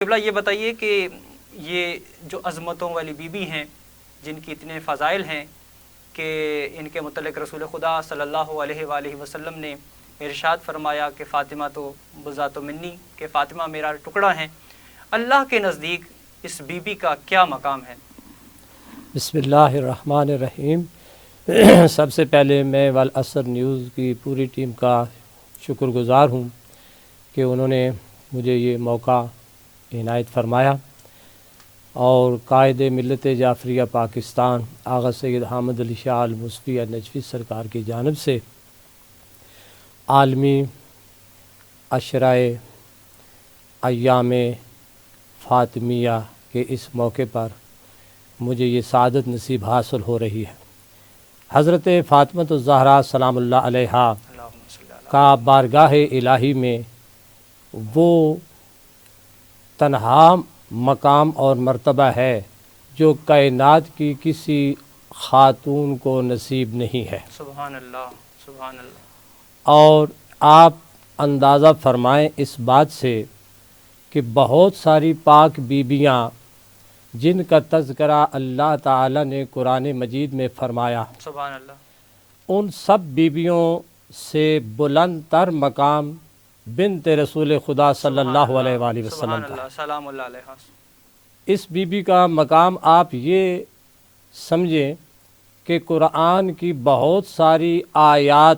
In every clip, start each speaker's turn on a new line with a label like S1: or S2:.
S1: قبلہ یہ بتائیے کہ یہ جو عظمتوں والی بیوی ہیں جن کی اتنے فضائل ہیں کہ ان کے متعلق رسول خدا صلی اللہ علیہ وآلہ وسلم نے ارشاد فرمایا کہ فاطمہ تو بذات منی، کہ فاطمہ میرا ٹکڑا ہیں، اللہ کے نزدیک اس بیوی کا کیا مقام ہے؟
S2: بسم اللہ الرحمن الرحیم۔ سب سے پہلے میں والعصر نیوز کی پوری ٹیم کا شکر گزار ہوں کہ انہوں نے مجھے یہ موقع عنایت فرمایا، اور قائد ملت جعفریہ پاکستان آغا سید حامد علی شاہ المصفی النجفی سرکار کی جانب سے عالمی عشرۂ ایام فاطمیہ کے اس موقع پر مجھے یہ سعادت نصیب حاصل ہو رہی ہے۔ حضرت فاطمۃ الزہرا سلام اللہ علیہا کا بارگاہ الہی میں وہ تنہا مقام اور مرتبہ ہے جو کائنات کی کسی خاتون کو نصیب نہیں ہے۔
S1: سبحان اللہ، سبحان اللہ۔
S2: اور آپ اندازہ فرمائیں اس بات سے کہ بہت ساری پاک بیبیاں جن کا تذکرہ اللہ تعالی نے قرآن مجید میں فرمایا،
S1: سبحان اللہ،
S2: ان سب بیبیوں سے بلند تر مقام بنت رسول خدا صلی اللہ علیہ وآلہ وسلم
S1: سبحان
S2: کا
S1: اللہ، سلام اللہ علیہ۔
S2: اس بی بی کا مقام آپ یہ سمجھیں کہ قرآن کی بہت ساری آیات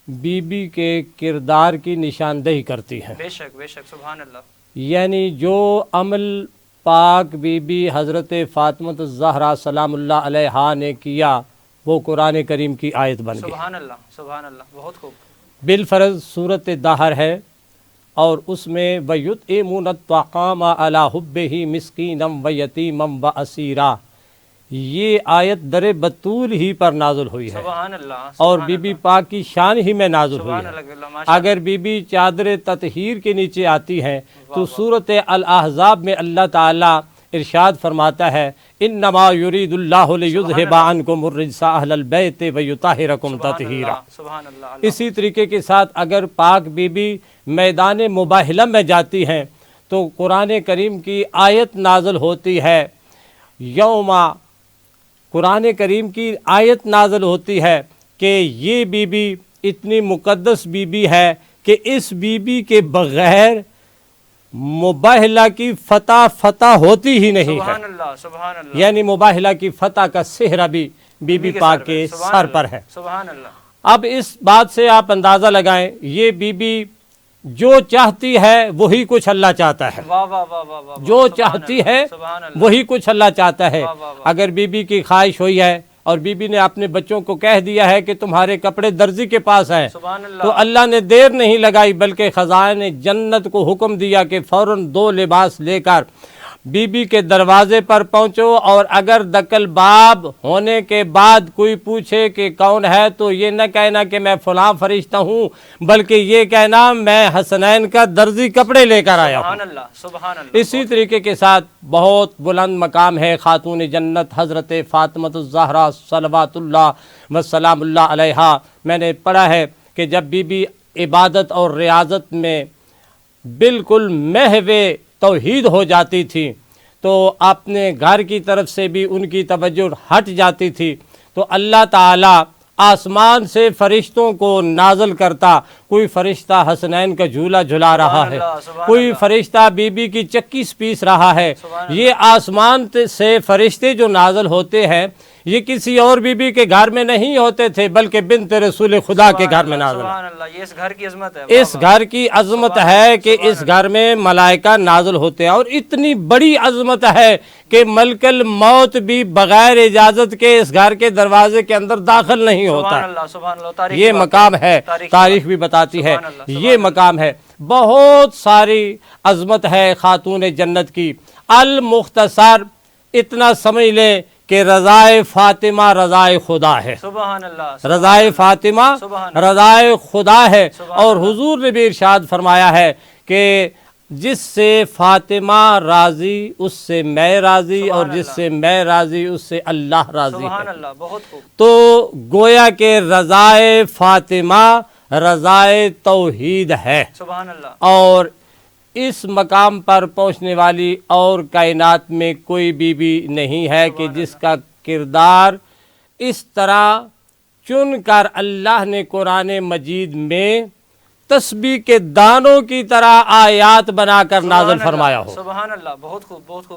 S2: بی بی کے کردار کی نشاندہی کرتی ہیں۔
S1: بے شک بے شک، سبحان اللہ۔
S2: یعنی جو عمل پاک بی بی حضرت فاطمۃ الزہرا سلام اللہ علیہا نے کیا وہ قرآن کریم کی آیت بن گئی۔
S1: سبحان اللہ، سبحان اللہ، بہت خوب۔
S2: بالفرض صورت دہر ہے، اور اس میں وَيُطْعِمُونَ الطَّعَامَ عَلَىٰ حُبِّهِ مِسْكِينًا وَيَتِيمًا وَأَسِيرًا، یہ آیت در بطول ہی پر نازل ہوئی ہے،
S1: سبحان اللہ،
S2: اور بی بی پاک کی شان ہی میں نازل ہوئی
S1: سبحان
S2: ہے۔
S1: اللہ۔
S2: اگر بی بی چادر تطہیر کے نیچے آتی ہیں تو صورت الاحزاب میں اللہ تعالیٰ ارشاد فرماتا ہے انما یرید اللہ لیذھب عنکم الرجس اہل البیت ویطہرکم تطہیرا۔
S1: سبحان اللہ۔
S2: اسی طریقے کے ساتھ اگر پاک بی بی میدان مباہلہ میں جاتی ہیں تو قرآن کریم کی آیت نازل ہوتی ہے، قرآن کریم کی آیت نازل ہوتی ہے کہ یہ بی بی اتنی مقدس بی بی ہے کہ اس بی بی کے بغیر مباہلہ کی فتح ہوتی ہی نہیں ہے۔
S1: سبحان اللہ، سبحان اللہ۔
S2: یعنی مباہلہ کی فتح کا صحرا بھی بی بی پاک کے سر پر ہے۔
S1: سبحان اللہ۔
S2: اب اس بات سے آپ اندازہ لگائیں، یہ بی بی جو چاہتی ہے وہی کچھ اللہ چاہتا ہے،
S1: واہ واہ واہ واہ واہ،
S2: جو چاہتی ہے وہی کچھ اللہ چاہتا ہے۔ اگر بی بی کی خواہش ہوئی ہے اور بی بی نے اپنے بچوں کو کہہ دیا ہے کہ تمہارے کپڑے درزی کے پاس ہیں، تو اللہ نے دیر نہیں لگائی بلکہ خزائن جنت کو حکم دیا کہ فوراً 2 لباس لے کر بی بی کے دروازے پر پہنچو، اور اگر دکل باب ہونے کے بعد کوئی پوچھے کہ کون ہے تو یہ نہ کہنا کہ میں فلاں فرشتہ ہوں، بلکہ یہ کہنا میں حسنین کا درزی کپڑے لے کر آیا ہوں۔
S1: سبحان اللہ، سبحان اللہ۔
S2: اسی طریقے کے ساتھ بہت بلند مقام ہے خاتون جنت حضرت فاطمۃ الزہرا صلوات اللہ وسلام اللہ علیہا۔ میں نے پڑھا ہے کہ جب بی بی عبادت اور ریاضت میں بالکل محو توحید ہو جاتی تھی تو اپنے گھر کی طرف سے بھی ان کی توجہ ہٹ جاتی تھی، تو اللہ تعالیٰ آسمان سے فرشتوں کو نازل کرتا، کوئی فرشتہ حسنین کا جھولا جھلا رہا ہے، کوئی فرشتہ بی بی کی چکی پیس رہا ہے۔ یہ آسمان سے فرشتے جو نازل ہوتے ہیں یہ کسی اور بی بی کے گھر میں نہیں ہوتے تھے بلکہ بنت رسول خدا کے گھر میں نازل۔
S1: سبحان اللہ، یہ اس گھر کی عظمت ہے۔
S2: اس گھر کی عظمت ہے کہ اس گھر میں ملائکہ نازل ہوتے ہیں، اور اتنی بڑی عظمت ہے کہ ملک الموت بھی بغیر اجازت کے اس گھر کے دروازے کے اندر داخل نہیں ہوتا۔
S1: سبحان اللہ۔
S2: یہ مقام ہے، تاریخ بھی بتاتی ہے، یہ مقام ہے۔ بہت ساری عظمت ہے خاتون جنت کی۔ المختصر اتنا سمجھ لیں کہ رضائے فاطمہ رضائے خدا ہے۔
S1: سبحان اللہ۔
S2: رضائے فاطمہ رضائے خدا ہے، اور حضور نے بھی ارشاد فرمایا ہے کہ جس سے فاطمہ راضی اس سے میں راضی، اور جس سے میں راضی اس سے اللہ راضی ہے۔
S1: سبحان اللہ، بہت خوب۔
S2: تو گویا کہ رضائے فاطمہ رضائے توحید ہے،
S1: سبحان اللہ۔
S2: اور اس مقام پر پہنچنے والی اور کائنات میں کوئی بیوی نہیں ہے کہ جس کا کردار اس طرح چن کر اللہ نے قرآن مجید میں تسبیح کے دانوں کی طرح آیات بنا کر نازل فرمایا ہو۔
S1: سبحان اللہ، بہت خوب، بہت خوب۔